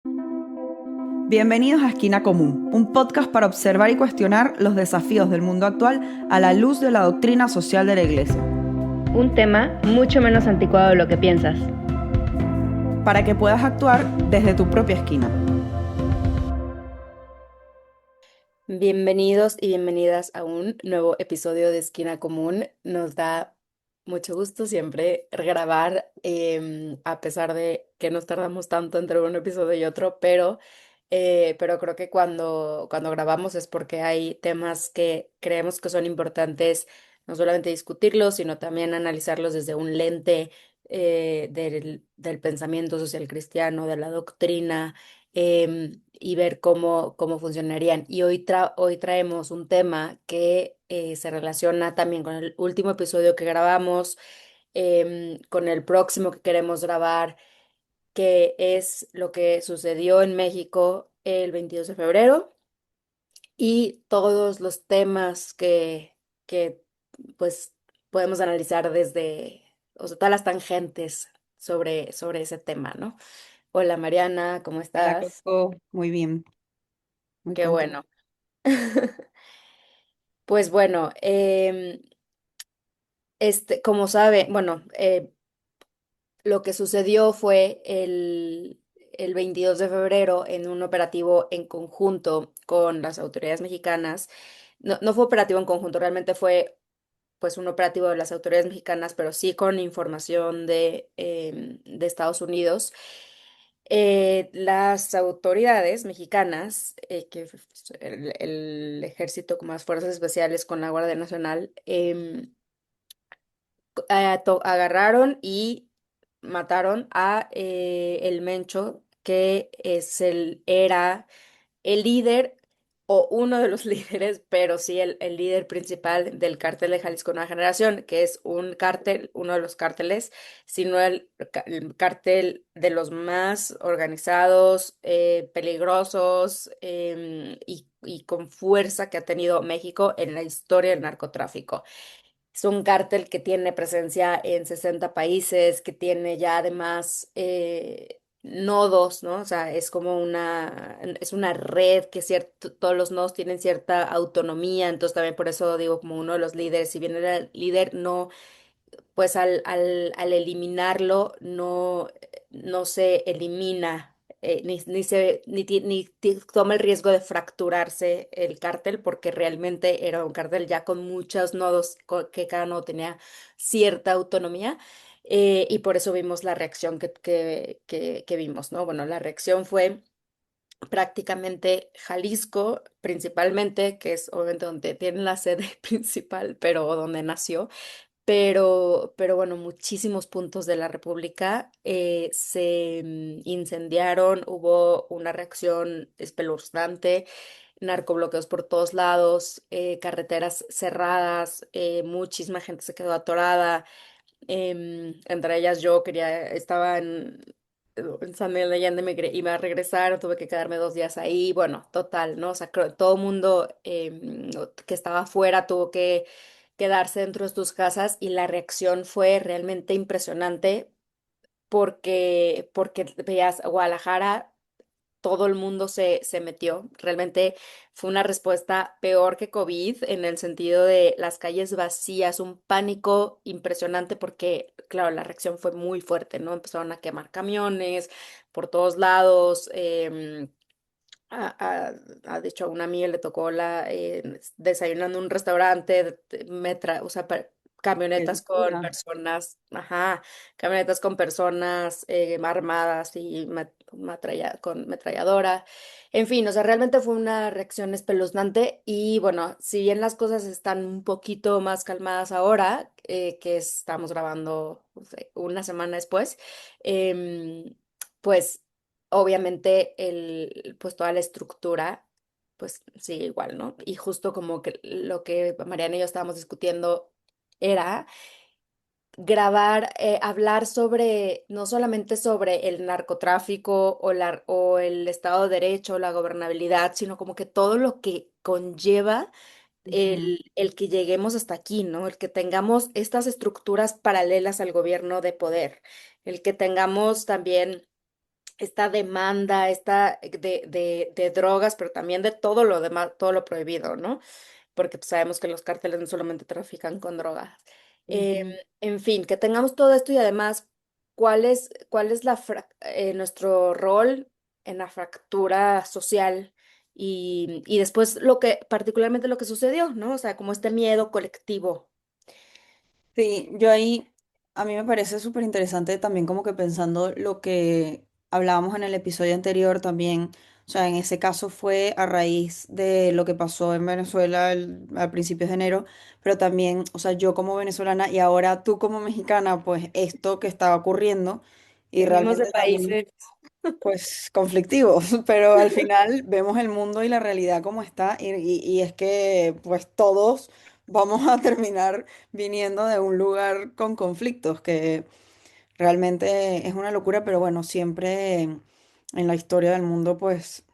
Bienvenidos a Esquina Común, un podcast para observar y cuestionar los desafíos del mundo actual a la luz de la doctrina social de la Iglesia, Un tema mucho menos anticuado de lo que piensas. para que puedas actuar desde tu propia esquina. Bienvenidos y bienvenidas a un nuevo episodio de Esquina Común. Nos da mucho gusto siempre grabar, a pesar de que nos tardamos tanto entre un episodio y otro, pero creo que cuando grabamos es porque hay temas que creemos que son importantes, no solamente discutirlos, sino también analizarlos desde un lente del pensamiento social cristiano, de la doctrina, y ver cómo funcionarían. Y hoy traemos un tema que se relaciona también con el último episodio que grabamos, con el próximo que queremos grabar, que es lo que sucedió en México el 22 de febrero y todos los temas que pues podemos analizar desde, o sea, todas las tangentes sobre ese tema, ¿no? Hola Mariana, ¿cómo La estás? Coco, muy bien, muy Qué contenta. bueno. Pues bueno, como sabe, bueno, lo que sucedió fue el 22 de febrero en un operativo en conjunto con las autoridades mexicanas. No, no fue operativo en conjunto, realmente fue pues un operativo de las autoridades mexicanas, pero sí con información de Estados Unidos. Las autoridades mexicanas, que es el ejército con las fuerzas especiales con la Guardia Nacional, agarraron y mataron a el Mencho, que era el líder o uno de los líderes, pero sí el líder principal del cártel de Jalisco Nueva Generación, que es un cártel, uno de los cárteles, sino el cártel de los más organizados, peligrosos, y con fuerza que ha tenido México en la historia del narcotráfico. Es un cártel que tiene presencia en 60 países, que tiene ya además nodos, ¿no? O sea, es una red que todos los nodos tienen cierta autonomía, entonces también por eso digo como uno de los líderes, si bien era el líder, no, pues al eliminarlo no se elimina, ni toma el riesgo de fracturarse el cártel, porque realmente era un cártel ya con muchos nodos que cada nodo tenía cierta autonomía. Y por eso vimos la reacción que vimos, ¿no? Bueno, la reacción fue prácticamente Jalisco, principalmente, que es obviamente donde tiene la sede principal, pero donde nació, pero bueno, muchísimos puntos de la República se incendiaron, hubo una reacción espeluznante, narcobloqueos por todos lados, carreteras cerradas, muchísima gente se quedó atorada, entre ellas yo estaba en San Miguel de Allende, iba a regresar, tuve que quedarme 2 días ahí, bueno, total, ¿no? O sea, todo el mundo que estaba afuera tuvo que quedarse dentro de sus casas y la reacción fue realmente impresionante porque veías Guadalajara, todo el mundo se metió. Realmente fue una respuesta peor que COVID en el sentido de las calles vacías, un pánico impresionante porque, claro, la reacción fue muy fuerte, ¿no? Empezaron a quemar camiones por todos lados. De hecho, a una amiga le tocó desayunando en un restaurante, o sea, Qué camionetas con locura. personas, ajá, camionetas con personas armadas y con metralladora. En fin, o sea, realmente fue una reacción espeluznante y bueno, si bien las cosas están un poquito más calmadas ahora, que estamos grabando, no sé, una semana después, pues obviamente pues toda la estructura, pues sigue igual, ¿no? Y justo como que lo que Mariana y yo estábamos discutiendo era grabar, hablar sobre, no solamente sobre el narcotráfico o el Estado de Derecho, la gobernabilidad, sino como que todo lo que conlleva Ujú. el que lleguemos hasta aquí, ¿no? El que tengamos estas estructuras paralelas al gobierno de poder, el que tengamos también esta demanda, esta de drogas, pero también de todo lo demás, todo lo prohibido, ¿no? Porque pues, sabemos que los cárteles no solamente trafican con drogas. Eh, Ujú. en fin, que tengamos todo esto y además, cuál es nuestro rol en la fractura social? Y después particularmente lo que sucedió, ¿no? O sea, como este miedo colectivo. Sí, yo ahí, a mí me parece súper interesante también como que pensando lo que hablábamos en el episodio anterior también, o sea, en ese caso fue a raíz de lo que pasó en Venezuela a principios de enero, pero también, o sea, yo como venezolana y ahora tú como mexicana, pues esto que estaba ocurriendo y Venimos de realmente también países. pues conflictivos, pero al final vemos el mundo y la realidad como está y es que pues todos vamos a terminar viniendo de un lugar con conflictos, que realmente es una locura, pero bueno, siempre en la historia del mundo pues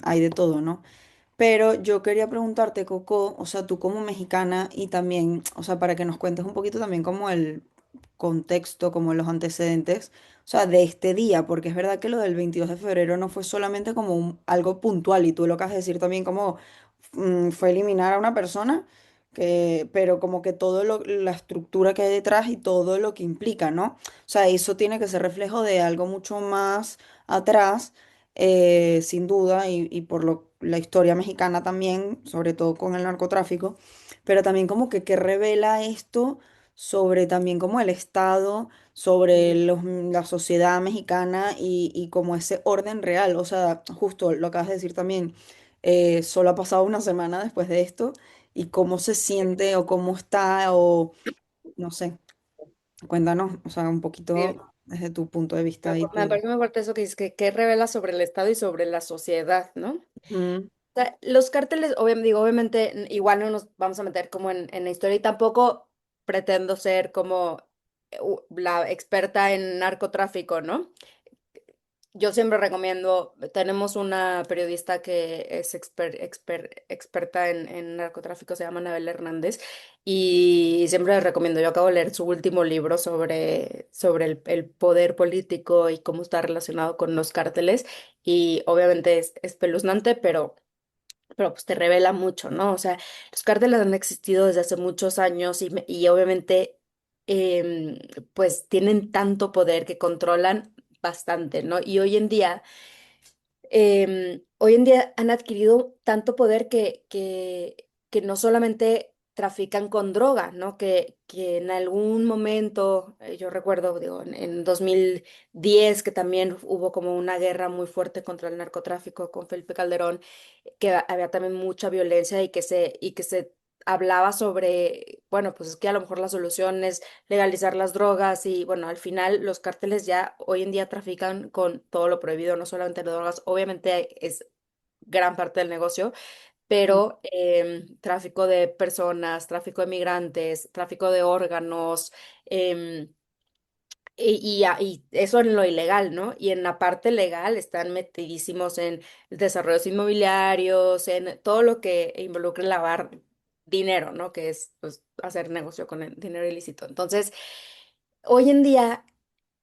hay de todo, ¿no? Pero yo quería preguntarte, Coco, o sea, tú como mexicana y también, o sea, para que nos cuentes un poquito también como el contexto, como los antecedentes, o sea, de este día, porque es verdad que lo del 22 de febrero no fue solamente como algo puntual y tú lo acabas de decir también como fue eliminar a una persona, pero como que todo la estructura que hay detrás y todo lo que implica, ¿no? O sea, eso tiene que ser reflejo de algo mucho más atrás, sin duda, y por la historia mexicana también, sobre todo con el narcotráfico, pero también como que revela esto sobre también como el Estado, sobre la sociedad mexicana y como ese orden real. O sea, justo lo acabas de decir también, solo ha pasado una semana después de esto y cómo se siente o cómo está o no sé, cuéntanos, o sea, un Sí, poquito desde tu punto de vista y me tu... parece muy fuerte eso que dices, que revela sobre el Estado y sobre la sociedad, ¿no? Mm, Sea, los cárteles, digo, obviamente, igual no nos vamos a meter como en la historia y tampoco pretendo ser como la experta en narcotráfico, ¿no? Yo siempre recomiendo, tenemos una periodista que es experta en narcotráfico, se llama Anabel Hernández, y siempre les recomiendo, yo acabo de leer su último libro sobre el poder político y cómo está relacionado con los cárteles, y obviamente es espeluznante, pero pues te revela mucho, ¿no? O sea, los cárteles han existido desde hace muchos años y obviamente em, pues tienen tanto poder que controlan bastante, ¿no? Y hoy en día han adquirido tanto poder que no solamente trafican con droga, ¿no? Que en algún momento, yo recuerdo, digo, en 2010, que también hubo como una guerra muy fuerte contra el narcotráfico con Felipe Calderón, que había también mucha violencia y que se hablaba sobre, bueno, pues es que a lo mejor la solución es legalizar las drogas y bueno, al final los cárteles ya hoy en día trafican con todo lo prohibido, no solamente drogas, obviamente es gran parte del negocio, mm, pero tráfico de personas, tráfico de migrantes, tráfico de órganos, em, y eso en lo ilegal, ¿no? Y en la parte legal están metidísimos en desarrollos inmobiliarios, en todo lo que involucre lavar dinero, ¿no? Que es pues, hacer negocio con el dinero ilícito. Entonces, hoy en día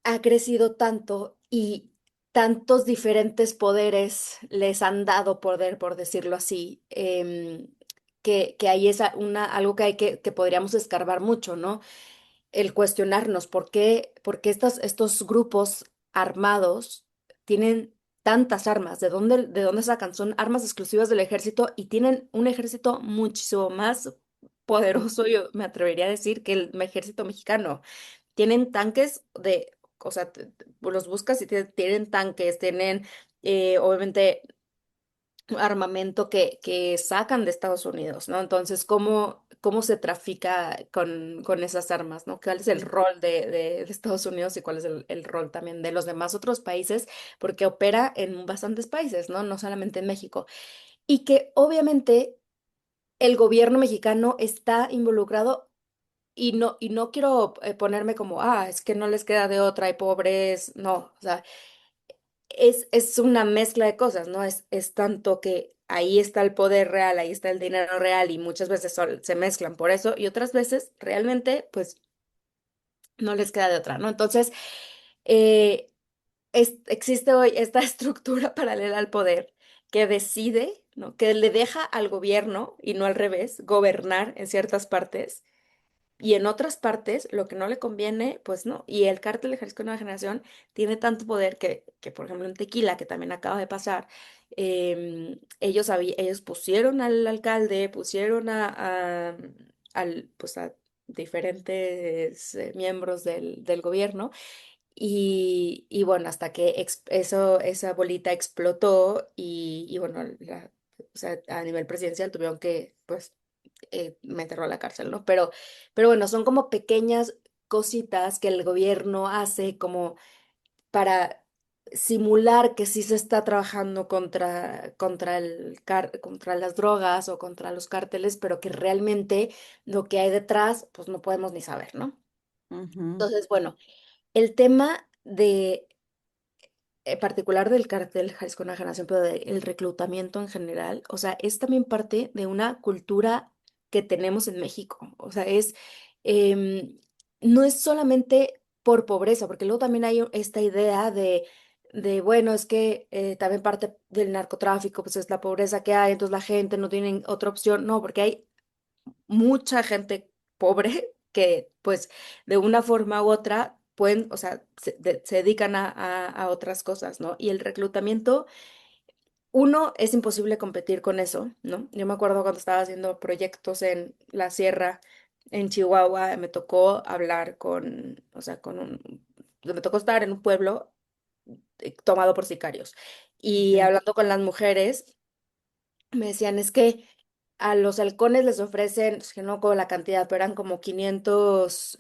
ha crecido tanto y tantos diferentes poderes les han dado poder, por decirlo así, que ahí es algo que que podríamos escarbar mucho, ¿no? El cuestionarnos por qué estos grupos armados tienen tantas armas, de dónde sacan, son armas exclusivas del ejército y tienen un ejército muchísimo más poderoso, yo me atrevería a decir, que el ejército mexicano. Tienen tanques o sea, los buscas y tienen tanques, tienen obviamente armamento que sacan de Estados Unidos, ¿no? Entonces, ¿cómo se trafica con esas armas, ¿no? ¿Cuál es el mm, rol de Estados Unidos y cuál es el rol también de los demás otros países? Porque opera en bastantes países, ¿no? No solamente en México. Y que obviamente el gobierno mexicano está involucrado y no quiero ponerme como, es que no les queda de otra, hay pobres, no, o sea, es una mezcla de cosas, ¿no? Es tanto que ahí está el poder real, ahí está el dinero real y muchas veces se mezclan por eso y otras veces realmente pues no les queda de otra, ¿no? Entonces, eh, existe hoy esta estructura paralela al poder que decide, ¿no? Que le deja al gobierno, y no al revés, gobernar en ciertas partes, y en otras partes, lo que no le conviene, pues no. Y el cártel de Jalisco Nueva Generación tiene tanto poder que, por ejemplo, en Tequila, que también acaba de pasar, ellos pusieron al alcalde, pusieron pues a diferentes miembros del gobierno, y bueno, hasta que esa bolita explotó, y bueno, o sea, a nivel presidencial tuvieron que, pues, meterlo a la cárcel, ¿no? Pero bueno, son como pequeñas cositas que el gobierno hace como para simular que sí se está trabajando contra las drogas o contra los cárteles, pero que realmente lo que hay detrás, pues no podemos ni saber, ¿no? Ujú, Entonces, bueno, el tema particular del cártel Jalisco Nueva Generación, pero del reclutamiento en general, o sea, es también parte de una cultura que tenemos en México. O sea, em, no es solamente por pobreza, porque luego también hay esta idea bueno, es que también parte del narcotráfico, pues es la pobreza que hay, entonces la gente no tiene otra opción. No, porque hay mucha gente pobre que pues de una forma u otra pueden, o sea, se dedican a otras cosas, ¿no? Y el reclutamiento, uno, es imposible competir con eso, ¿no? Yo me acuerdo cuando estaba haciendo proyectos en la sierra, en Chihuahua, me tocó hablar o sea, me tocó estar en un pueblo tomado por sicarios. Y ok, hablando con las mujeres, me decían, es que a los halcones les ofrecen, es que no con la cantidad, pero eran como 500,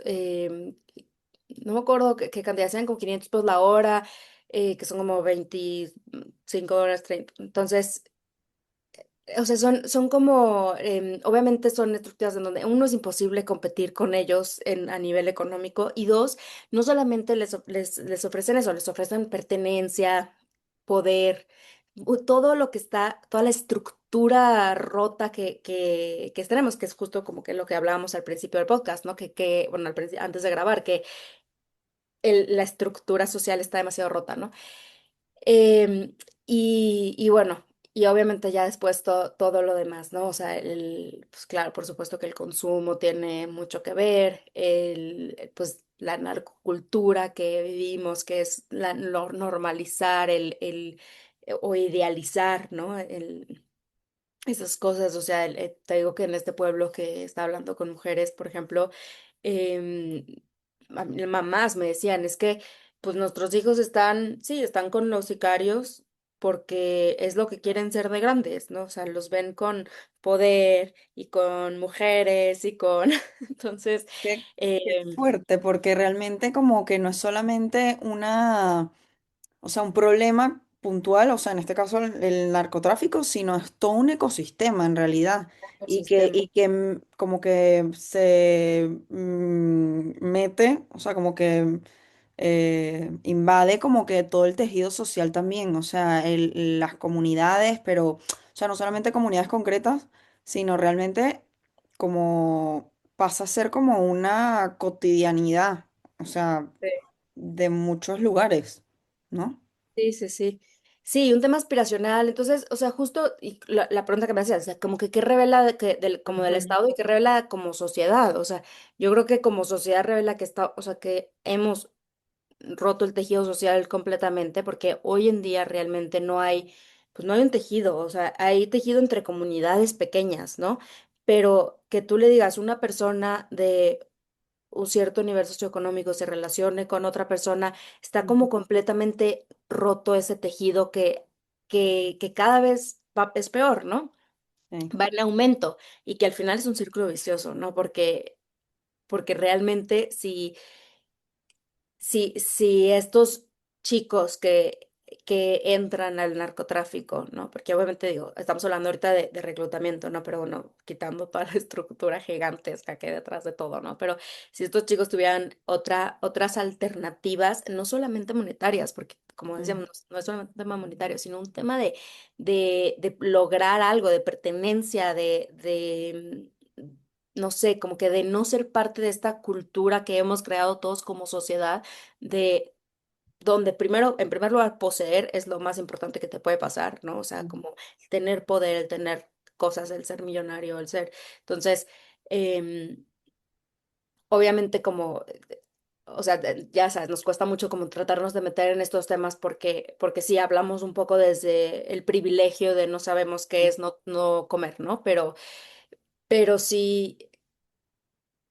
no me acuerdo qué cantidad, sean como 500 pesos la hora, que son como 25 horas, 30. Entonces, o sea, son como, obviamente son estructuras en donde uno es imposible competir con ellos a nivel económico, y dos, no solamente les ofrecen eso, les ofrecen pertenencia, poder, todo lo que está, toda la estructura rota que tenemos, que es justo como que lo que hablábamos al principio del podcast, ¿no? Bueno, antes de grabar, que la estructura social está demasiado rota, ¿no? Em, y bueno, y obviamente ya después todo lo demás, ¿no? O sea, pues claro, por supuesto que el consumo tiene mucho que ver, pues la narcocultura que vivimos, que es normalizar o idealizar, ¿no? Esas cosas, o sea, te digo que en este pueblo que está hablando con mujeres, por ejemplo, em, mamás me decían, es que pues nuestros hijos sí, están con los sicarios porque es lo que quieren ser de grandes, ¿no? O sea, los ven con poder y con mujeres y con... Entonces, qué em, fuerte, porque realmente como que no es solamente o sea, un problema puntual, o sea, en este caso el narcotráfico, sino es todo un ecosistema en realidad. ecosistema. Como que se mete, o sea, como que invade como que todo el tejido social también, o sea, las comunidades, pero, o sea, no solamente comunidades concretas, sino realmente como pasa a ser como una cotidianidad, o sea, de muchos lugares, ¿no? Sí, sí, sí. Sí, un tema aspiracional. Entonces, o sea, justo y la pregunta que me hacías, o sea, como que qué revela como del Ujú. Estado y qué revela como sociedad. O sea, yo creo que como sociedad revela que o sea, que hemos roto el tejido social completamente, porque hoy en día realmente pues no hay un tejido, o sea, hay tejido entre comunidades pequeñas, ¿no? Pero que tú le digas una persona de un cierto nivel socioeconómico se relacione con otra persona, está Ujú. como completamente roto ese tejido que cada vez es peor, ¿no? Sí. Va en aumento, y que al final es un círculo vicioso, ¿no? Porque realmente si estos chicos que entran al narcotráfico, ¿no? Porque obviamente digo, estamos hablando ahorita de reclutamiento, ¿no? Pero bueno, quitando toda la estructura gigantesca que hay detrás de todo, ¿no? Pero si estos chicos tuvieran otras alternativas, no solamente monetarias, porque como Mm. decíamos, no es solamente un tema monetario, sino un tema de lograr algo, de pertenencia, no sé, como que de no ser parte de esta cultura que hemos creado todos como sociedad, de, donde primero, en primer lugar, poseer es lo más importante que te puede pasar, ¿no? O sea, como el tener poder, el tener cosas, el ser millonario, el ser. Entonces, em, obviamente como, o sea, ya sabes, nos cuesta mucho como tratarnos de meter en estos temas porque sí hablamos un poco desde el privilegio de no sabemos qué es no comer, ¿no? Pero sí,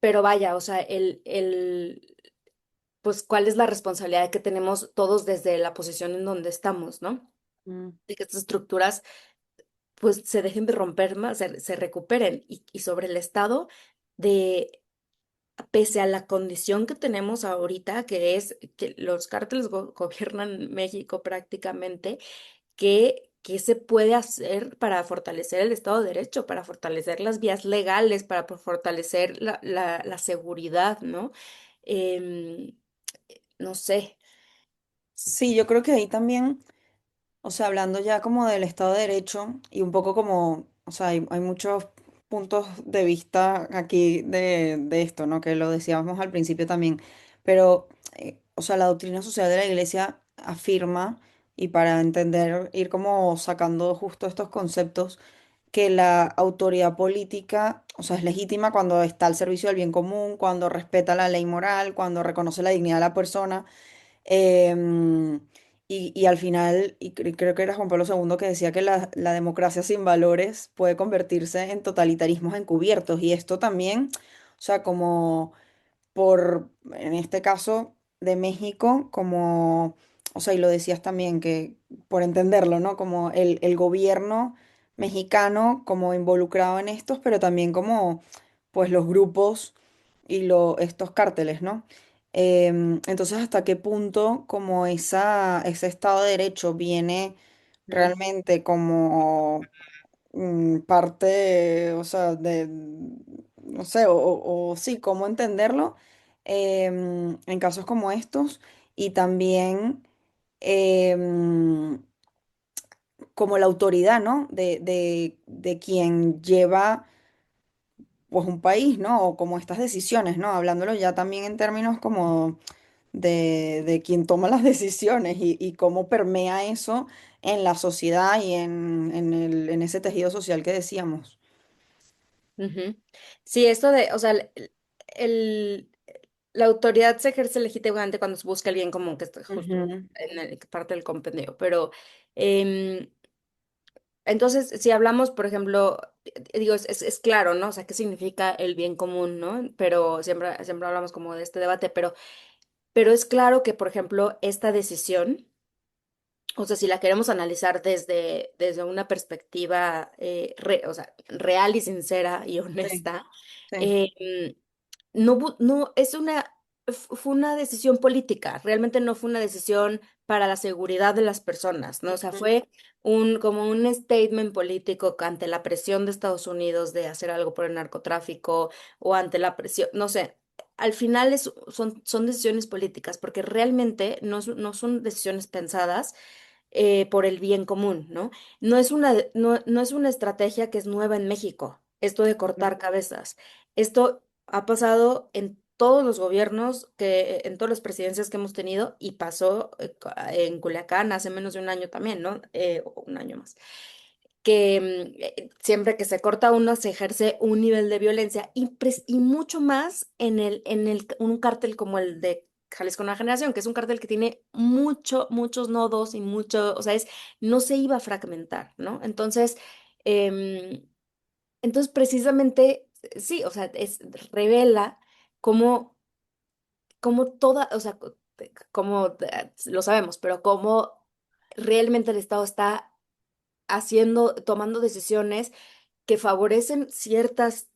pero vaya, o sea, pues cuál es la responsabilidad que tenemos todos desde la posición en donde estamos, ¿no? Mm. De que estas estructuras pues se dejen de romper más, se recuperen y sobre el Estado de pese a la condición que tenemos ahorita, que es que los cárteles gobiernan México prácticamente, ¿qué se puede hacer para fortalecer el Estado de Derecho, para fortalecer las vías legales, para fortalecer la seguridad, ¿no? Em, no sé. Sí, yo creo que ahí también, o sea, hablando ya como del Estado de Derecho y un poco como, o sea, hay muchos puntos de vista aquí de esto, ¿no? Que lo decíamos al principio también, pero, o sea, la doctrina social de la Iglesia afirma, y para entender, ir como sacando justo estos conceptos, que la autoridad política, o sea, es legítima cuando está al servicio del bien común, cuando respeta la ley moral, cuando reconoce la dignidad de la persona. Em, y al final, creo que era Juan Pablo II que decía que la democracia sin valores puede convertirse en totalitarismos encubiertos. Y esto también, o sea, como en este caso de México, como, o sea, y lo decías también, que por entenderlo, ¿no? Como el gobierno mexicano como involucrado en estos, pero también como, pues, los grupos y estos cárteles, ¿no? Entonces, ¿hasta qué punto como ese Estado de Derecho viene Mm, realmente como parte, o sea, no sé, o sí, cómo entenderlo en casos como estos y también em, como la autoridad, ¿no? De quien lleva pues un país, ¿no? O como estas decisiones, ¿no? Hablándolo ya también en términos como de quien toma las decisiones y cómo permea eso en la sociedad y en ese tejido social que decíamos. ujú. Sí, esto de, o sea, el- la autoridad se ejerce legítimamente cuando se busca el bien común, que es justo Ujú, en parte del compendio, pero em, entonces, si hablamos, por ejemplo, digo, es claro, ¿no? O sea, ¿qué significa el bien común, ¿no? Pero siempre hablamos como de este debate, pero es claro que, por ejemplo, esta decisión, o sea, si la queremos analizar desde una perspectiva o sea, real y sincera y sí, honesta, sí. eh, no, fue una decisión política, realmente no fue una decisión para la seguridad de las personas, ¿no? O sea, Ujú, fue como un statement político ante la presión de Estados Unidos de hacer algo por el narcotráfico o ante la presión, no sé. Al final son decisiones políticas, porque realmente no son decisiones pensadas por el bien común, ¿no? No es una estrategia que es nueva en México, esto de ujú, cortar cabezas. Esto ha pasado en todos los gobiernos, en todas las presidencias que hemos tenido y pasó en Culiacán hace menos de un año también, ¿no? O un año más. Que siempre que se corta uno se ejerce un nivel de violencia y mucho más un cártel como el de Jalisco Nueva Generación, que es un cártel que tiene muchos nodos y mucho, o sea, no se iba a fragmentar, ¿no? Em, entonces precisamente, sí, o sea, revela cómo, cómo toda, o sea, como lo sabemos, pero cómo realmente el Estado está tomando decisiones que favorecen ciertas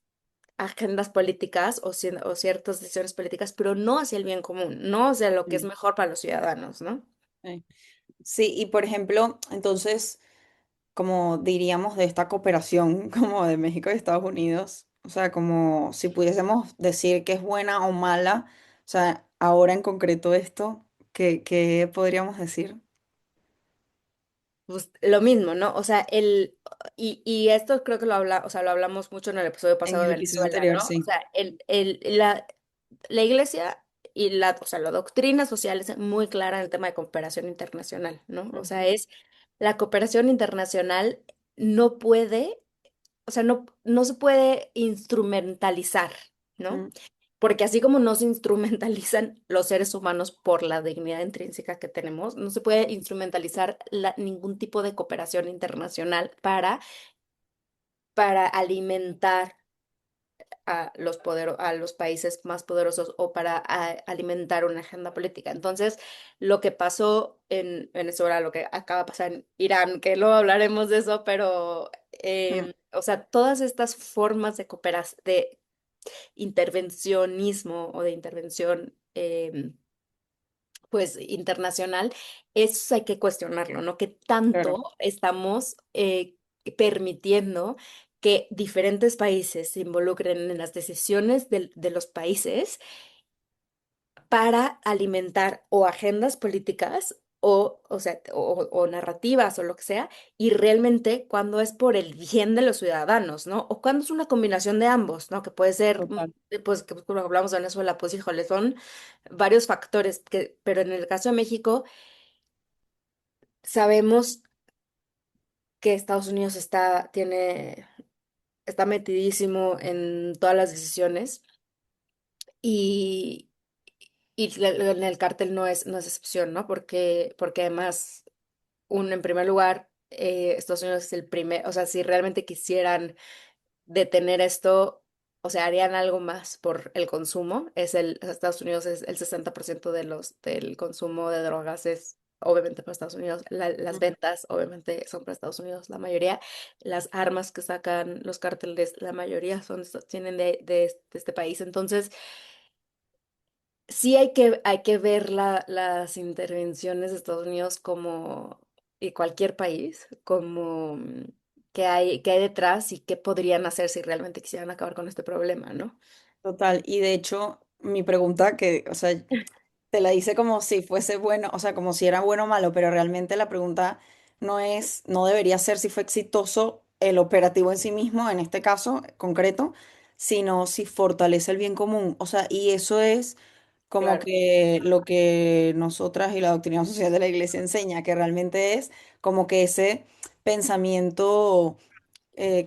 agendas políticas o ciertas decisiones políticas, pero no hacia el bien común, no hacia lo que es sí, mejor para los ciudadanos, ¿no? sí. Sí, y por ejemplo, entonces, como diríamos de esta cooperación como de México y Estados Unidos, o sea, como si pudiésemos decir que es buena o mala, o sea, ahora en concreto esto, ¿qué podríamos decir? Pues lo mismo, ¿no? O sea, y esto creo que o sea, lo hablamos mucho en el episodio En pasado el de episodio Venezuela, anterior, ¿no? O sí. sea, la iglesia y o sea, la doctrina social es muy clara en el tema de cooperación internacional, ¿no? O sea, Ujú, es la cooperación internacional no puede, o sea, no se puede instrumentalizar, ¿no? ujú, Porque así como no se instrumentalizan los seres humanos por la dignidad intrínseca que tenemos, no se puede instrumentalizar ningún tipo de cooperación internacional para alimentar a los países más poderosos o para alimentar una agenda política. Entonces, lo que pasó en Venezuela, lo que acaba de pasar en Irán, que luego hablaremos de eso, pero, ujú. o sea, todas estas formas de cooperación, de intervencionismo o de intervención, pues, internacional, eso hay que cuestionarlo, ¿no? Que Claro, tanto estamos permitiendo que diferentes países se involucren en las decisiones de los países para alimentar o agendas políticas o sea, o narrativas o lo que sea, y realmente cuando es por el bien de los ciudadanos, ¿no? O cuando es una combinación de ambos, ¿no? Que puede ser, total. pues, que como hablamos de Venezuela, pues, híjole, son varios factores, pero en el caso de México, sabemos que Estados Unidos está metidísimo en todas las decisiones y, en el cártel no es excepción, ¿no? Porque además, en primer lugar, Estados Unidos es el primer, o sea, si realmente quisieran detener esto, o sea, harían algo más por el consumo. Estados Unidos es el 60% del consumo de drogas es obviamente para Estados Unidos. Las Ujú. ventas obviamente son para Estados Unidos, la mayoría. Las armas que sacan los cárteles, la mayoría tienen de este país. Entonces, sí hay que ver las intervenciones de Estados Unidos como, y cualquier país, como qué hay detrás y qué podrían hacer si realmente quisieran acabar con este problema, ¿no? Total. Y de hecho, mi pregunta que, o sea, te la hice como si fuese bueno, o sea, como si era bueno o malo, pero realmente la pregunta no debería ser si fue exitoso el operativo en sí mismo, en este caso concreto, sino si fortalece el bien común. O sea, y eso es como Claro, que lo que nosotras y la doctrina social de la iglesia enseña, que realmente es como que ese pensamiento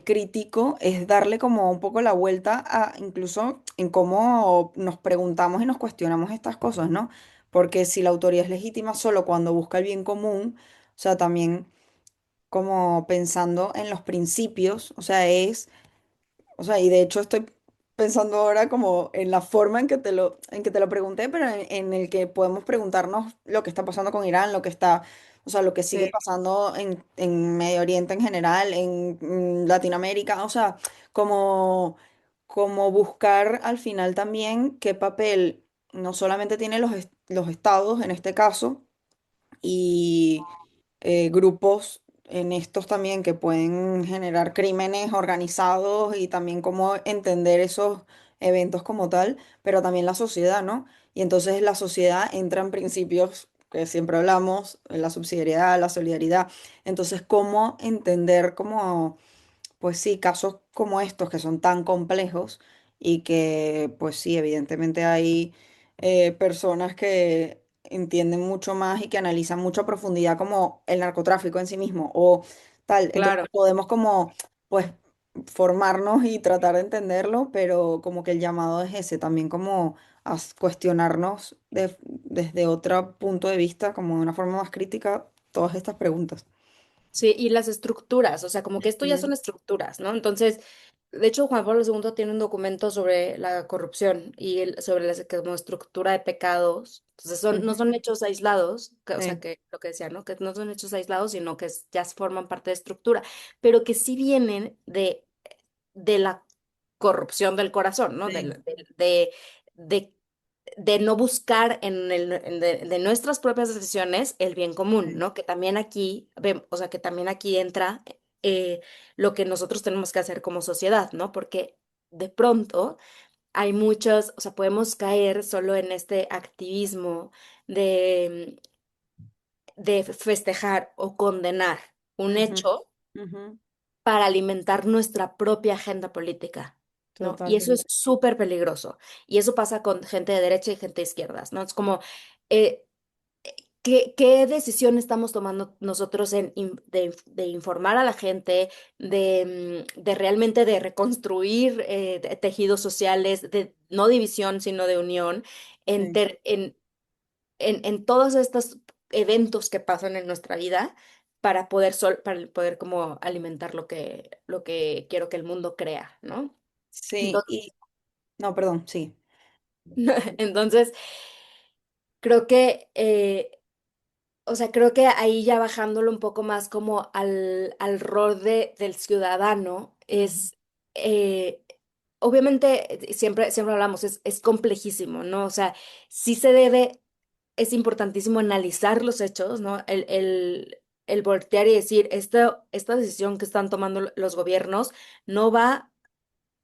crítico es darle como un poco la vuelta a incluso en cómo nos preguntamos y nos cuestionamos estas cosas, ¿no? Porque si la autoridad es legítima solo cuando busca el bien común, o sea, también como pensando en los principios, o sea, o sea, y de hecho estoy pensando ahora como en la forma en que te lo pregunté, pero en el que podemos preguntarnos lo que está pasando con Irán, lo que está, o sea, lo que sigue sí, pasando en Medio Oriente en general, en Latinoamérica, o sea, como, como buscar al final también qué papel no solamente tienen los estados en este caso, y grupos en estos también que pueden generar crímenes organizados y también cómo entender esos eventos como tal, pero también la sociedad, ¿no? Y entonces la sociedad entra en principios que siempre hablamos, la subsidiariedad, la solidaridad. Entonces, ¿cómo entender cómo pues sí, casos como estos que son tan complejos y que, pues sí, evidentemente hay personas que entienden mucho más y que analizan mucho a profundidad como el narcotráfico en sí mismo o tal. Entonces claro. podemos como, pues, formarnos y tratar de entenderlo, pero como que el llamado es ese, también como a cuestionarnos desde otro punto de vista, como de una forma más crítica, todas estas preguntas. Sí, y las estructuras, o sea, como que esto ya Mm, son estructuras, ¿no? Entonces, de hecho, Juan Pablo II tiene un documento sobre la corrupción y sobre la como estructura de pecados. Entonces, no ujú, son hechos aislados, o sea, sí, que lo que decía, ¿no? Que no son hechos aislados, sino que ya forman parte de estructura, pero que sí vienen de la corrupción del corazón, ¿no? sí. De, de no buscar de nuestras propias decisiones el bien común, Sí. ¿no? Que también aquí, o sea, que también aquí entra lo que nosotros tenemos que hacer como sociedad, ¿no? Porque de pronto hay muchos, o sea, podemos caer solo en este activismo de, de festejar o condenar un Ujú, hecho ujú, para alimentar nuestra propia agenda política. ¿no? Y eso Totalmente. es súper peligroso. Y eso pasa con gente de derecha y gente de izquierdas, ¿no? Es como, eh, ¿qué decisión estamos tomando nosotros de informar a la gente, de realmente de reconstruir tejidos sociales, de no división, sino de unión, en, Sí. ter- en todos estos eventos que pasan en nuestra vida para poder como alimentar lo que quiero que el mundo crea, ¿no? Sí, Entonces, y no, perdón, sí. entonces creo que o sea, creo que ahí ya bajándolo un poco más como al rol del ciudadano, Ujú. es, eh, obviamente, siempre hablamos, es complejísimo, ¿no? O sea, sí se debe, es importantísimo analizar los hechos, ¿no? El voltear y decir, esta decisión que están tomando los gobiernos no va,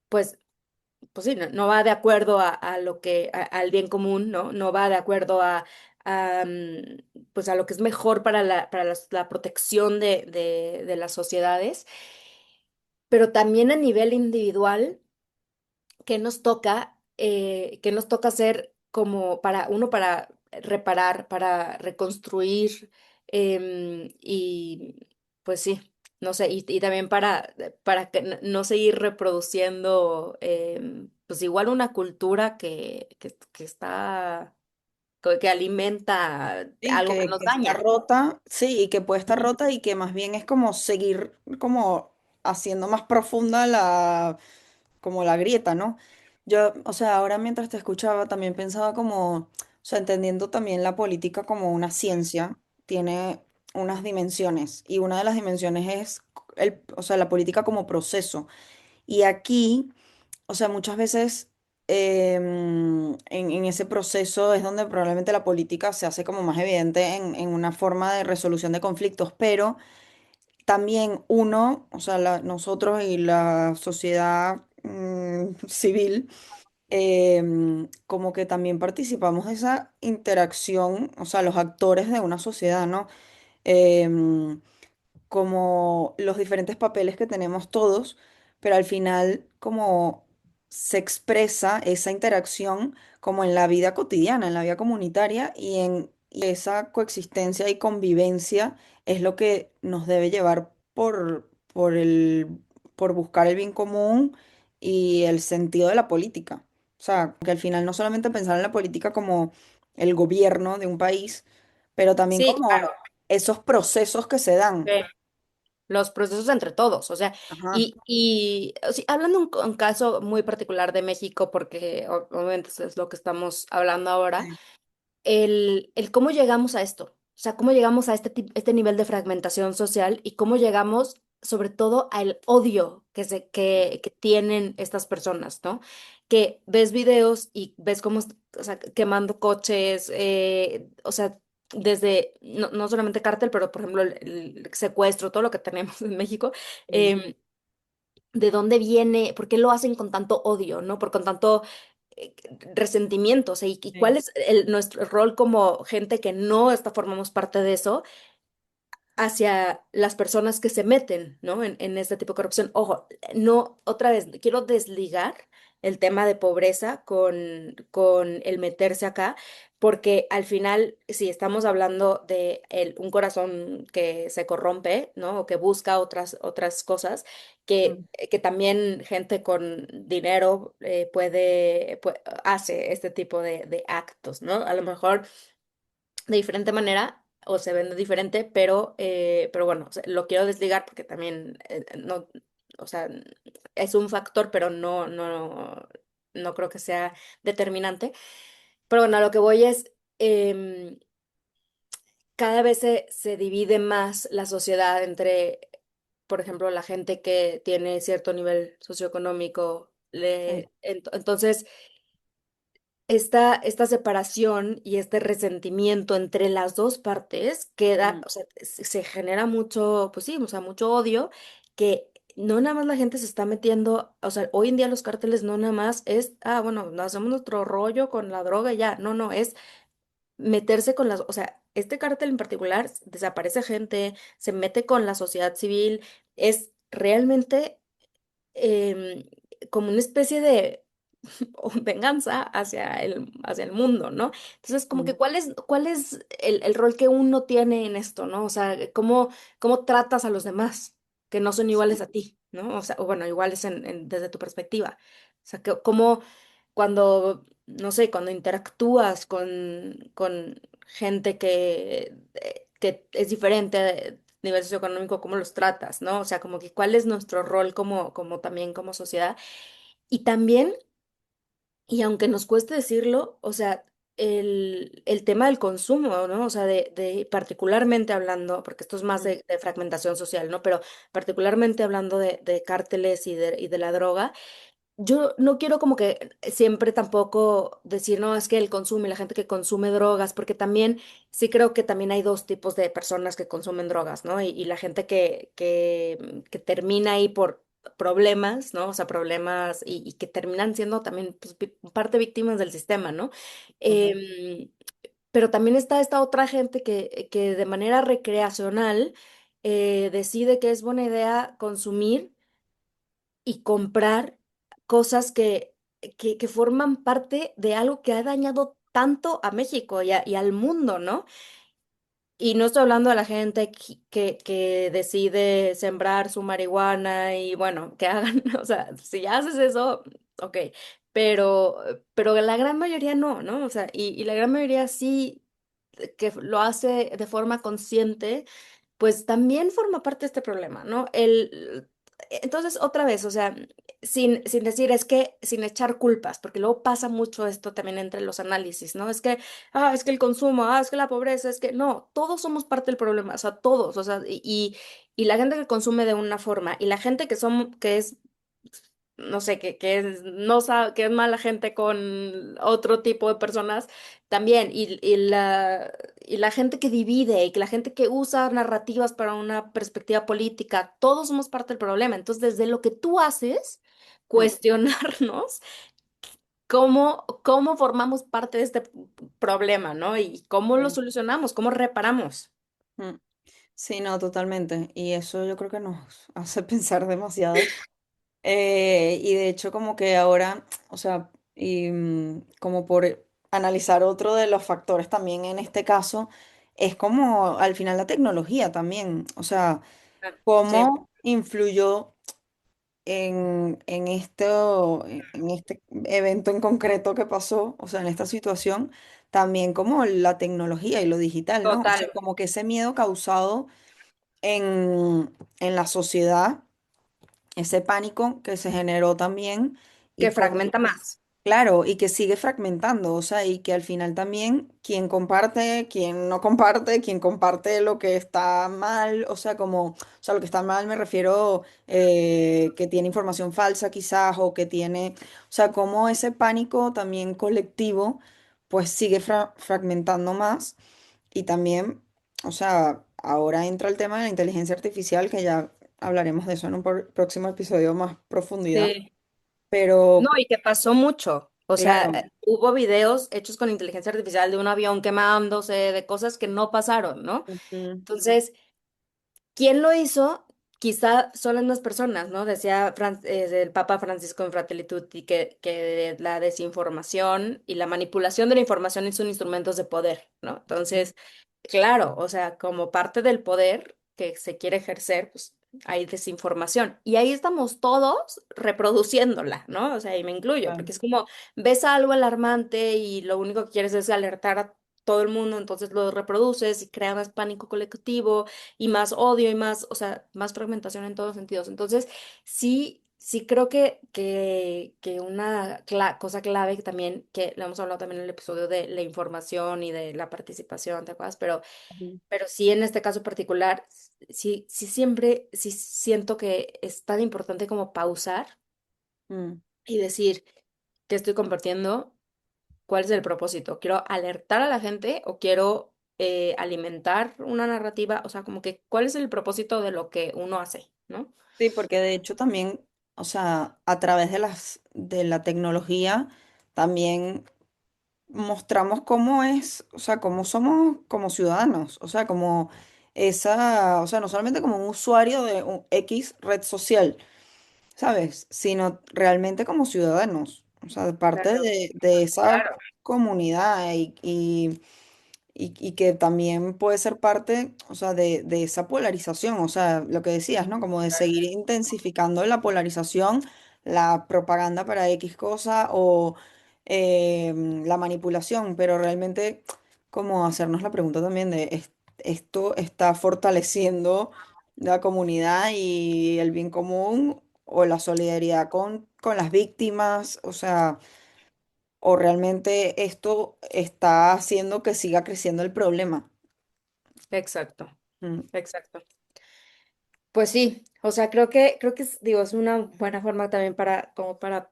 pues, pues sí, no va de acuerdo a lo al bien común, ¿no? No va de acuerdo pues a lo que es mejor para la protección de las sociedades, pero también a nivel individual, qué nos toca hacer como para reparar, para reconstruir, y pues sí, no sé, y también para que no seguir reproduciendo, pues igual una cultura que está, que alimenta Sí, algo que nos que está daña. rota, sí, y que puede estar rota y que más bien es como seguir como haciendo más profunda como la grieta, ¿no? Yo, o sea, ahora mientras te escuchaba también pensaba como, o sea, entendiendo también la política como una ciencia, tiene unas dimensiones y una de las dimensiones es o sea, la política como proceso. Y aquí, o sea, muchas veces en ese proceso es donde probablemente la política se hace como más evidente en una forma de resolución de conflictos, pero también uno, o sea, nosotros y la sociedad civil, como que también participamos de esa interacción, o sea, los actores de una sociedad, ¿no? Em, como los diferentes papeles que tenemos todos, pero al final como se expresa esa interacción como en la vida cotidiana, en la vida comunitaria y esa coexistencia y convivencia es lo que nos debe llevar por buscar el bien común y el sentido de la política. O sea, que al final no solamente pensar en la política como el gobierno de un país, pero también Sí, como claro. esos procesos que se dan. Los procesos entre todos, o sea, Ajá. o sea, hablando un caso muy particular de México, porque obviamente eso es lo que estamos hablando ahora, Sí. el cómo llegamos a esto, o sea, cómo llegamos a este nivel de fragmentación social y cómo llegamos sobre todo al odio que tienen estas personas, ¿no? Que ves videos y ves cómo, o sea, quemando coches, o sea, desde, no solamente cártel, pero por ejemplo el secuestro, todo lo que tenemos en México, Sí. em, de dónde viene, por qué lo hacen con tanto odio, ¿no? Con tanto eh, resentimiento, o sea, y Sí. cuál es nuestro rol como gente que no formamos parte de eso hacia las personas que se meten, ¿no? En este tipo de corrupción. Ojo, no, otra vez, quiero desligar el tema de pobreza con el meterse acá, porque al final, si estamos hablando de un corazón que se corrompe, ¿no? O que busca otras cosas, Mm. que también gente con dinero hace este tipo de actos, ¿no? A lo mejor de diferente manera o se vende diferente, pero bueno, o sea, lo quiero desligar porque también no, o sea, es un factor, pero no creo que sea determinante. Pero bueno, a lo que voy es, cada vez se divide más la sociedad entre, por ejemplo, la gente que tiene cierto nivel socioeconómico. Sí. Entonces, esta separación y este resentimiento entre las dos partes queda, Mm. o sea, se genera mucho, pues sí, o sea, mucho odio, que no nada más la gente se está metiendo, o sea, hoy en día los cárteles no nada más es, bueno, nos hacemos nuestro rollo con la droga y ya, no, es meterse con las, o sea, este cártel en particular desaparece gente, se mete con la sociedad civil, es realmente como una especie de o venganza hacia el mundo, ¿no? Entonces, como que Mm, ¿cuál es el rol que uno tiene en esto, ¿no? O sea, ¿cómo tratas a los demás que no son iguales a ti, ¿no? O sea, o bueno, iguales desde tu perspectiva. O sea, cómo cuando, no sé, cuando interactúas con gente que es diferente a nivel socioeconómico, ¿cómo los tratas, ¿no? O sea, como que cuál es nuestro rol como también como sociedad. Y también y aunque nos cueste decirlo, o sea, el tema del consumo, ¿no? O sea, de particularmente hablando, porque esto es más mm, de fragmentación social, ¿no? Pero particularmente hablando de cárteles y de la droga, yo no quiero como que siempre tampoco decir, no, es que el consumo y la gente que consume drogas, porque también sí creo que también hay dos tipos de personas que consumen drogas, ¿no? Y la gente que termina ahí por problemas, ¿no? O sea, problemas y que terminan siendo también pues, parte víctimas del sistema, ¿no? total. Em, pero también está esta otra gente que de manera recreacional decide que es buena idea consumir y comprar cosas que forman parte de algo que ha dañado tanto a México y al mundo, ¿no? Y no estoy hablando de la gente que decide sembrar su marihuana y bueno, que hagan, o sea, si ya haces eso, ok, pero, pero la gran mayoría no, ¿no? O sea, y la gran mayoría sí que lo hace de forma consciente pues también forma parte de este problema, ¿no? Entonces, otra vez, o sea, sin decir, es que, sin echar culpas, porque luego pasa mucho esto también entre los análisis, ¿no? Es que el consumo, es que la pobreza, es que, no, todos somos parte del problema, o sea, todos, o sea, y la gente que consume de una forma, y la gente que es no sé, no sabe, que es mala gente con otro tipo de personas también, y la gente que divide, y que la gente que usa narrativas para una perspectiva política, todos somos parte del problema. Entonces, desde lo que tú haces, Mm, cuestionarnos cómo formamos parte de este problema, ¿no? Y cómo lo sí. solucionamos, cómo reparamos. Mm. Sí, no, totalmente. Y eso yo creo que nos hace pensar demasiado. Y de hecho como que ahora, o sea, y como por analizar otro de los factores también en este caso, es como al final la tecnología también, o sea, Ah, sí, cómo influyó en este evento en concreto que pasó, o sea, en esta situación, también como la tecnología y lo digital, ¿no? O sea, total, como que ese miedo causado en la sociedad, ese pánico que se generó también y que como, fragmenta más. claro, y que sigue fragmentando, o sea, y que al final también quien comparte, quien no comparte, quien comparte lo que está mal, o sea, o sea, lo que está mal me refiero que tiene información falsa quizás o que tiene, o sea, como ese pánico también colectivo, pues sigue fragmentando más y también, o sea, ahora entra el tema de la inteligencia artificial, que ya hablaremos de eso en un próximo episodio más profundidad. Sí. No, Pero, y que pasó mucho. O sea, claro, hubo videos hechos con inteligencia artificial de un avión quemándose, de cosas que no pasaron, ¿no? ujú, Entonces, ¿quién lo hizo? Quizá son las mismas personas, ¿no? Decía el Papa Francisco en Fratelli Tutti que la desinformación y la manipulación de la información son instrumentos de poder, ¿no? Entonces, claro, o sea, como parte del poder que se quiere ejercer, pues hay desinformación. Y ahí estamos todos reproduciéndola, ¿no? O sea, y me incluyo, claro, porque es como ves algo alarmante y lo único que quieres es alertar a todo el mundo, entonces lo reproduces y creas más pánico colectivo y más odio y más, o sea, más fragmentación en todos sentidos. Entonces, sí creo que una cosa clave que también, que lo hemos hablado también en el episodio de la información y de la participación, ¿te acuerdas? ujú, Pero sí en este caso particular, sí siempre, sí siento que es tan importante como pausar mm, y decir qué estoy compartiendo. ¿Cuál es el propósito? ¿Quiero alertar a la gente o quiero alimentar una narrativa? O sea, como que, ¿cuál es el propósito de lo que uno hace, ¿no? sí, porque de hecho también, o sea, a través de la tecnología, también mostramos cómo es, o sea, cómo somos como ciudadanos, o sea, o sea, no solamente como un usuario de un X red social, ¿sabes? Sino realmente como ciudadanos, o sea, parte Claro, de esa claro. comunidad y que también puede ser parte, o sea, de esa polarización, o sea, lo que decías, ¿no? Como de seguir intensificando la polarización, la propaganda para X cosa o la manipulación, pero realmente como hacernos la pregunta también de esto está fortaleciendo la comunidad y el bien común o la solidaridad con las víctimas, o sea, o realmente esto está haciendo que siga creciendo el problema. Exacto, Mm, exacto. Pues sí, o sea, creo que digo, es una buena forma también para, como para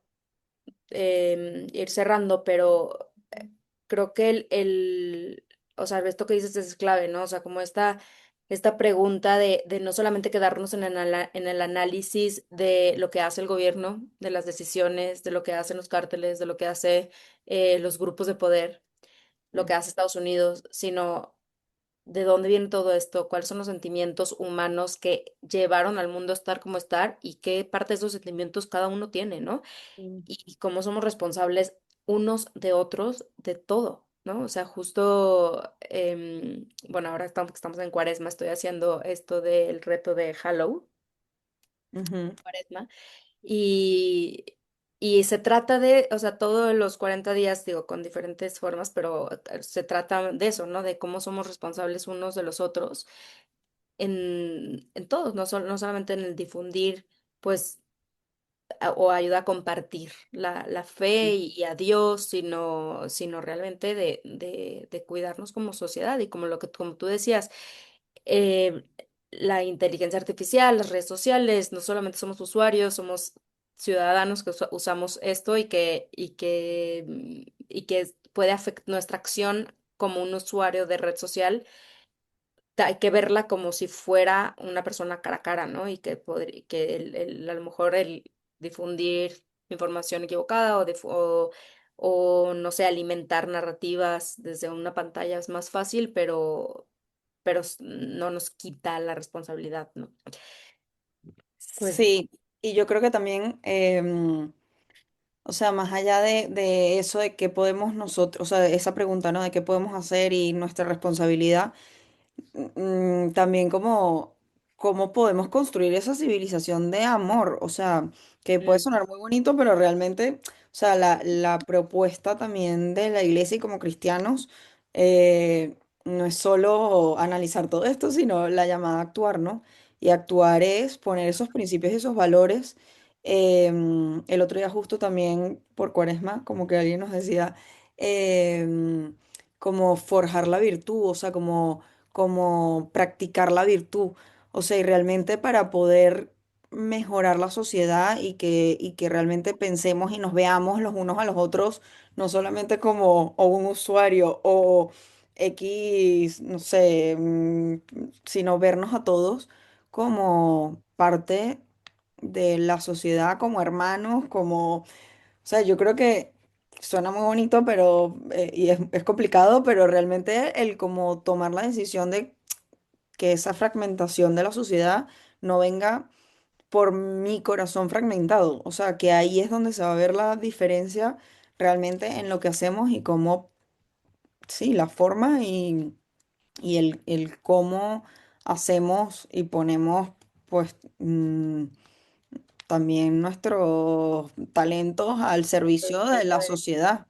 ir cerrando, pero creo que o sea, esto que dices es clave, ¿no? O sea, como esta pregunta de no solamente quedarnos en el análisis de lo que hace el gobierno, de las decisiones, de lo que hacen los cárteles, de lo que hace los grupos de poder, lo mm, que hace Estados Unidos, sino de dónde viene todo esto, cuáles son los sentimientos humanos que llevaron al mundo a estar como estar y qué parte de esos sentimientos cada uno tiene, ¿no? mm, Y cómo somos responsables unos de otros de todo, ¿no? O sea, justo, bueno, ahora estamos en Cuaresma, estoy haciendo esto del reto de Halloween, ujú, Cuaresma, y, y se trata de, o sea, todos los 40 días, digo, con diferentes formas, pero se trata de eso, ¿no? De cómo somos responsables unos de los otros en todos, no solamente en el difundir, pues o ayuda a compartir la fe mm, y a Dios, sino realmente de cuidarnos como sociedad y como como tú decías, eh, la inteligencia artificial, las redes sociales, no solamente somos usuarios, somos ciudadanos que usamos esto y que puede afectar nuestra acción como un usuario de red social hay que verla como si fuera una persona cara a cara, ¿no? Y que, que a lo mejor el difundir información equivocada o, no sé, alimentar narrativas desde una pantalla es más fácil, pero no nos quita la responsabilidad, ¿no? Pues sí, y yo creo que también, o sea, más allá de eso, de qué podemos nosotros, o sea, esa pregunta, ¿no? De qué podemos hacer y nuestra responsabilidad. También como cómo podemos construir esa civilización de amor, o sea, que puede mm, sonar muy bonito, pero realmente, o sea, la propuesta también de la iglesia y como cristianos no es solo analizar todo esto, sino la llamada a actuar, ¿no? Y actuar es poner esos principios y esos valores. El otro día justo también por Cuaresma, como que alguien nos decía, em, como forjar la virtud, o sea, como practicar la virtud. O sea, y realmente para poder mejorar la sociedad y que realmente pensemos y nos veamos los unos a los otros, no solamente como o un usuario o X, no sé, sino vernos a todos como parte de la sociedad, como hermanos, como, o sea, yo creo que suena muy bonito, pero, y es complicado, pero realmente el como tomar la decisión de que esa fragmentación de la sociedad no venga por mi corazón fragmentado. O sea, que ahí es donde se va a ver la diferencia realmente en lo que hacemos y cómo, sí, la forma y el cómo hacemos y ponemos, pues, también nuestros talentos al servicio de la sociedad.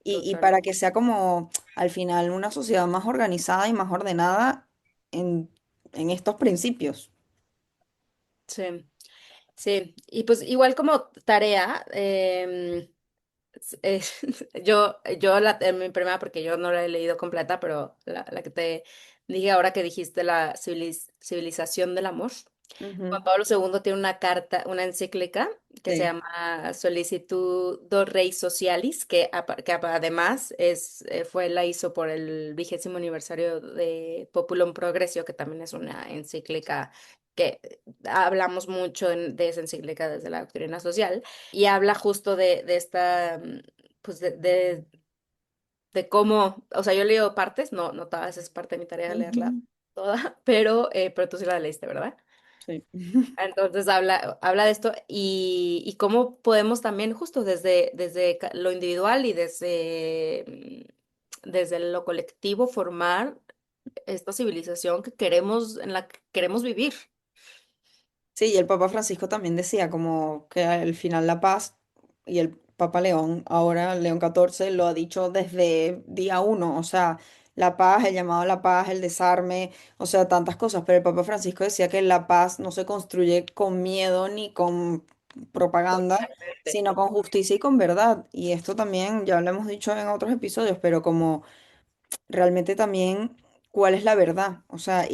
Y total. para que sea como al final una sociedad más organizada y más ordenada en, en estos principios. Sí, sí. Y pues igual como tarea, eh, mi primera, porque yo no la he leído completa, pero la que te dije ahora que dijiste la civilización del amor. Juan Ujú, Pablo II tiene una carta, una encíclica que se sí. llama Solicitudo Rei Socialis, que además la hizo por el 20º aniversario de Populum Progressio, que también es una encíclica que hablamos mucho de esa encíclica desde la doctrina social, y habla justo de esta, pues de cómo, o sea, yo leo partes, no todas, es parte de mi tarea leerla Ujú. toda, pero tú sí la leíste, ¿verdad? Sí. Entonces habla de esto y cómo podemos también justo desde lo individual y desde lo colectivo formar esta civilización que queremos, en la que queremos vivir. Sí, y el Papa Francisco también decía como que al final la paz, y el Papa León, ahora León XIV, lo ha dicho desde día uno, o sea, la paz, el llamado a la paz, el desarme, o sea, tantas cosas, pero el Papa Francisco decía que la paz no se construye con miedo ni con propaganda, Totalmente. sino con justicia y con verdad. Y esto también ya lo hemos dicho en otros episodios, pero como realmente también cuál es la verdad, o sea,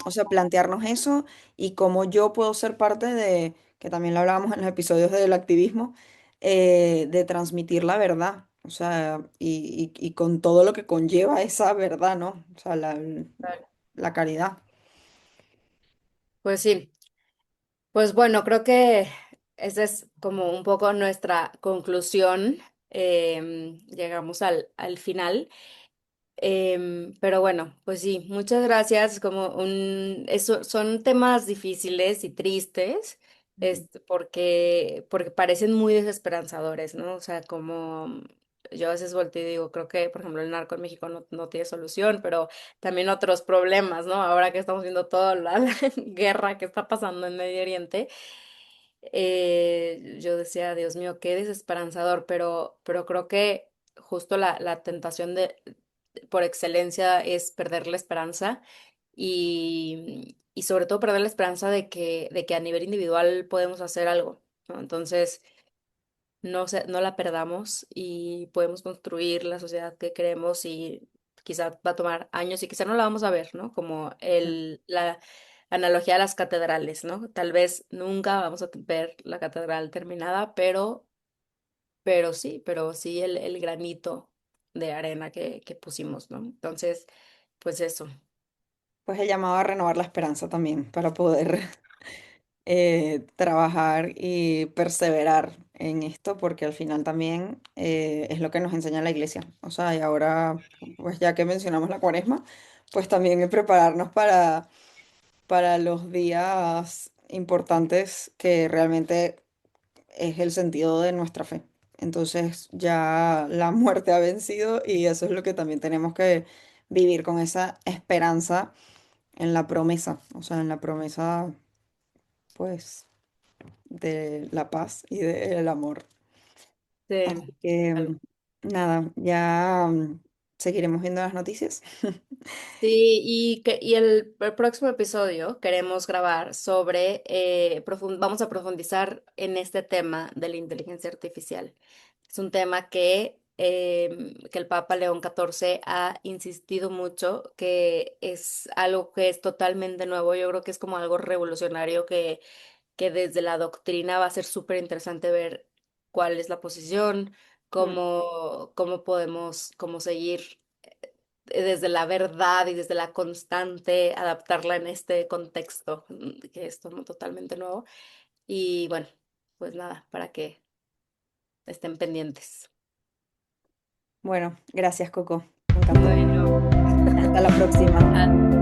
o sea, plantearnos eso y cómo yo puedo ser parte de, que también lo hablábamos en los episodios del activismo, de transmitir la verdad, o sea, y con todo lo que conlleva esa verdad, ¿no? O sea, la caridad. Pues sí, pues bueno, creo que esa es como un poco nuestra conclusión. Llegamos al final. Pero bueno, pues sí, muchas gracias. Son temas difíciles y tristes, porque parecen muy desesperanzadores, ¿no? O sea, como yo a veces volteo y digo, creo que, por ejemplo, el narco en México no tiene solución, pero también otros problemas, ¿no? Ahora que estamos viendo toda la guerra que está pasando en Medio Oriente, yo decía, Dios mío, qué desesperanzador, pero creo que justo la tentación por excelencia es perder la esperanza y sobre todo perder la esperanza de que a nivel individual podemos hacer algo, ¿no? Entonces, no la perdamos y podemos construir la sociedad que queremos y quizá va a tomar años y quizá no la vamos a ver, ¿no? Como la analogía de las catedrales, ¿no? Tal vez nunca vamos a ver la catedral terminada, pero sí el granito de arena que pusimos, ¿no? Entonces, pues eso. Pues he llamado a renovar la esperanza también para poder trabajar y perseverar en esto, porque al final también es lo que nos enseña la iglesia. O sea, y ahora, pues ya que mencionamos la cuaresma, pues también es prepararnos para los días importantes que realmente es el sentido de nuestra fe. Entonces ya la muerte ha vencido y eso es lo que también tenemos que vivir con esa esperanza en la promesa, o sea, en la promesa, pues de la paz y del amor. Sí, Así que algo. nada, ya seguiremos viendo las noticias. Sí, y el próximo episodio queremos grabar sobre, vamos a profundizar en este tema de la inteligencia artificial. Es un tema que el Papa León XIV ha insistido mucho, que es algo que es totalmente nuevo. Yo creo que es como algo revolucionario que desde la doctrina va a ser súper interesante ver cuál es la posición, Mm. cómo podemos, cómo seguir desde la verdad y desde la constante, adaptarla en este contexto, que es como totalmente nuevo. Y bueno, pues nada, para que estén pendientes. Bueno, gracias, Coco. Me encantó. Bueno, Hasta la próxima.